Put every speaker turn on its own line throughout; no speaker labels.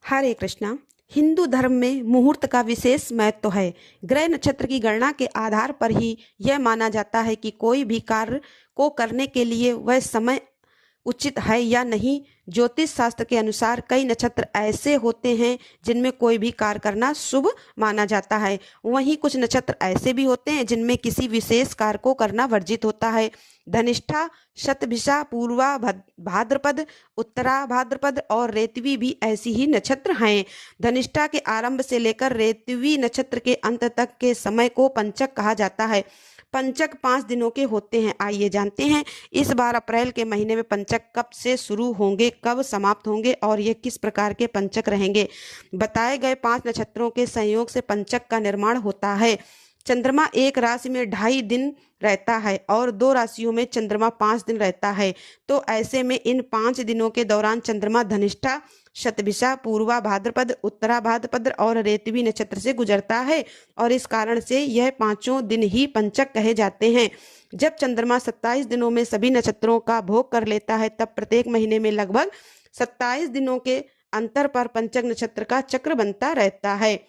हरे कृष्णा। हिंदू धर्म में मुहूर्त का विशेष महत्व है। ग्रह नक्षत्र की गणना के आधार पर ही यह माना जाता है कि कोई भी कार्य को करने के लिए वह समय उचित है या नहीं। ज्योतिष शास्त्र के अनुसार कई नक्षत्र ऐसे होते हैं जिनमें कोई भी कार्य करना शुभ माना जाता है। वहीं कुछ नक्षत्र ऐसे भी होते हैं जिनमें किसी विशेष कार्य को करना वर्जित होता है। धनिष्ठा, शतभिषा, पूर्वा भाद्रपद, उत्तरा भाद्रपद और रेतवी भी ऐसी ही नक्षत्र हैं। धनिष्ठा के आरंभ से लेकर रेतवी नक्षत्र के अंत तक के समय को पंचक कहा जाता है। पंचक 5 दिनों के होते हैं। आइए जानते हैं इस बार अप्रैल के महीने में पंचक कब से शुरू होंगे, कब समाप्त होंगे और ये किस प्रकार के पंचक रहेंगे। बताए गए 5 नक्षत्रों के संयोग से पंचक का निर्माण होता है। चंद्रमा एक राशि में 2.5 दिन रहता है और 2 राशियों में चंद्रमा 5 दिन रहता है। तो ऐसे में इन 5 दिनों के दौरान चंद्रमा धनिष्ठा, शतभिषा, पूर्वा भाद्रपद, उत्तरा भाद्रपद और रेतवी नक्षत्र से गुजरता है और इस कारण से यह 5 दिन ही पंचक कहे जाते हैं। जब चंद्रमा 27 दिनों में सभी नक्षत्रों का भोग कर लेता है तब प्रत्येक महीने में लगभग 27 दिनों के अंतर पर पंचक नक्षत्र का चक्र बनता रहता है।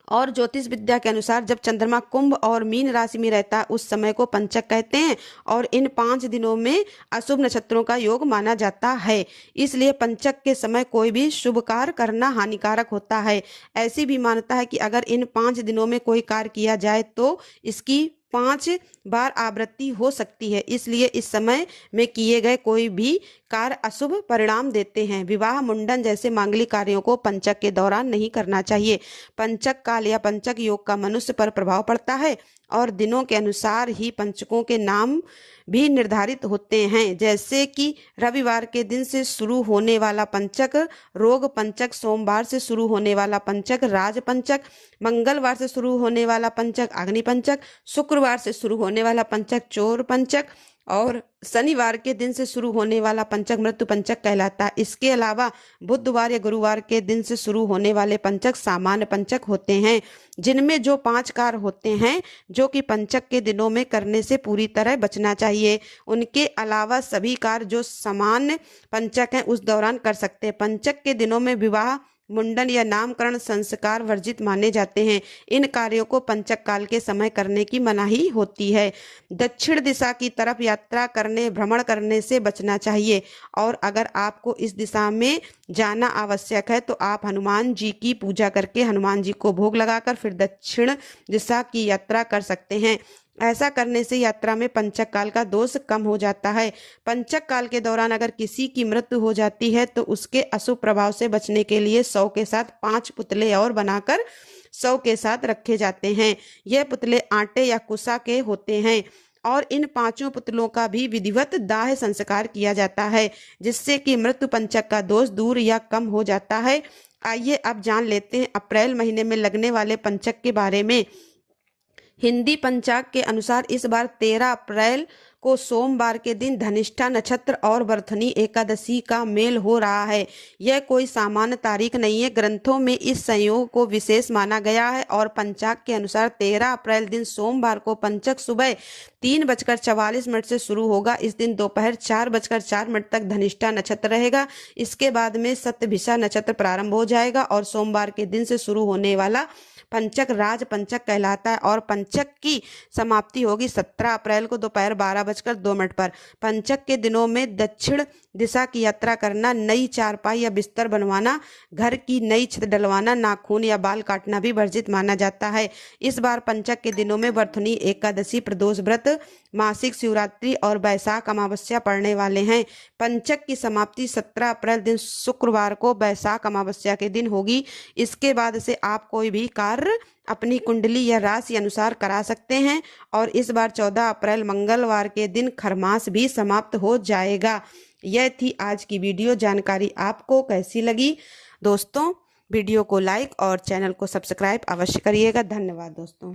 और ज्योतिष विद्या के अनुसार जब चंद्रमा कुंभ और मीन राशि में रहता है उस समय को पंचक कहते हैं और इन 5 दिनों में अशुभ नक्षत्रों का योग माना जाता है। इसलिए पंचक के समय कोई भी शुभ कार्य करना हानिकारक होता है। ऐसी भी मान्यता है कि अगर इन 5 दिनों में कोई कार्य किया जाए तो इसकी 5 बार आवृत्ति हो सकती है। इसलिए इस समय में किए गए कोई भी कार्य अशुभ परिणाम देते हैं। विवाह, मुंडन जैसे मांगलिक कार्यों को पंचक के दौरान नहीं करना चाहिए। पंचक काल या पंचक योग का मनुष्य पर प्रभाव पड़ता है और दिनों के अनुसार ही पंचकों के नाम भी निर्धारित होते हैं। जैसे कि रविवार के दिन से शुरू होने वाला पंचक रोग पंचक, सोमवार से शुरू होने वाला पंचक राज पंचक, मंगलवार से शुरू होने वाला पंचक अग्नि पंचक, शुक्रवार से शुरू होने वाला पंचक चोर पंचक और शनिवार के दिन से शुरू होने वाला पंचक मृत्यु पंचक कहलाता है। इसके अलावा बुधवार या गुरुवार के दिन से शुरू होने वाले पंचक सामान्य पंचक होते हैं, जिनमें जो 5 कार्य होते हैं जो कि पंचक के दिनों में करने से पूरी तरह बचना चाहिए। उनके अलावा सभी कार्य जो सामान्य पंचक हैं उस दौरान कर सकते हैं। पंचक के दिनों में विवाह, मुंडन या नामकरण संस्कार वर्जित माने जाते हैं। इन कार्यों को पंचक काल के समय करने की मनाही होती है। दक्षिण दिशा की तरफ यात्रा करने, भ्रमण करने से बचना चाहिए और अगर आपको इस दिशा में जाना आवश्यक है तो आप हनुमान जी की पूजा करके हनुमान जी को भोग लगाकर फिर दक्षिण दिशा की यात्रा कर सकते हैं। ऐसा करने से यात्रा में पंचक काल का दोष कम हो जाता है। पंचक काल के दौरान अगर किसी की मृत्यु हो जाती है तो उसके अशुभ प्रभाव से बचने के लिए 100 के साथ 5 पुतले और बनाकर 100 के साथ रखे जाते हैं। यह पुतले आटे या कुसा के होते हैं और इन 5 पुतलों का भी विधिवत दाह संस्कार किया जाता है जिससे कि मृत्यु पंचक का दोष दूर या कम हो जाता है। आइए अब जान लेते हैं अप्रैल महीने में लगने वाले पंचक के बारे में। हिंदी पंचांग के अनुसार इस बार 13 अप्रैल को सोमवार के दिन धनिष्ठा नक्षत्र और वर्धनी एकादशी का मेल हो रहा है। यह कोई सामान्य तारीख नहीं है। ग्रंथों में इस संयोग को विशेष माना गया है और पंचांग के अनुसार 13 अप्रैल दिन सोमवार को पंचक सुबह 3:44 से शुरू होगा। इस दिन दोपहर 4:04 तक धनिष्ठा नक्षत्र रहेगा। इसके बाद में शतभिषा नक्षत्र प्रारंभ हो जाएगा और सोमवार के दिन से शुरू होने वाला पंचक राज पंचक कहलाता है और पंचक की समाप्ति होगी 17 अप्रैल को दोपहर 12:02 पर। पंचक के दिनों में दक्षिण दिशा की यात्रा करना, नई चारपाई या बिस्तर बनवाना, घर की नई छत डलवाना, नाखून या बाल काटना भी वर्जित माना जाता है। इस बार पंचक के दिनों में वर्धनी एकादशी, प्रदोष व्रत, मासिक शिवरात्रि और बैसाख अमावस्या पड़ने वाले हैं। पंचक की समाप्ति 17 अप्रैल दिन शुक्रवार को बैसाख अमावस्या के दिन होगी। इसके बाद से आप कोई भी कार्य अपनी कुंडली या राशि अनुसार करा सकते हैं और इस बार 14 अप्रैल मंगलवार के दिन खरमास भी समाप्त हो जाएगा। यह थी आज की वीडियो। जानकारी आपको कैसी लगी दोस्तों? वीडियो को लाइक और चैनल को सब्सक्राइब अवश्य करिएगा। धन्यवाद दोस्तों।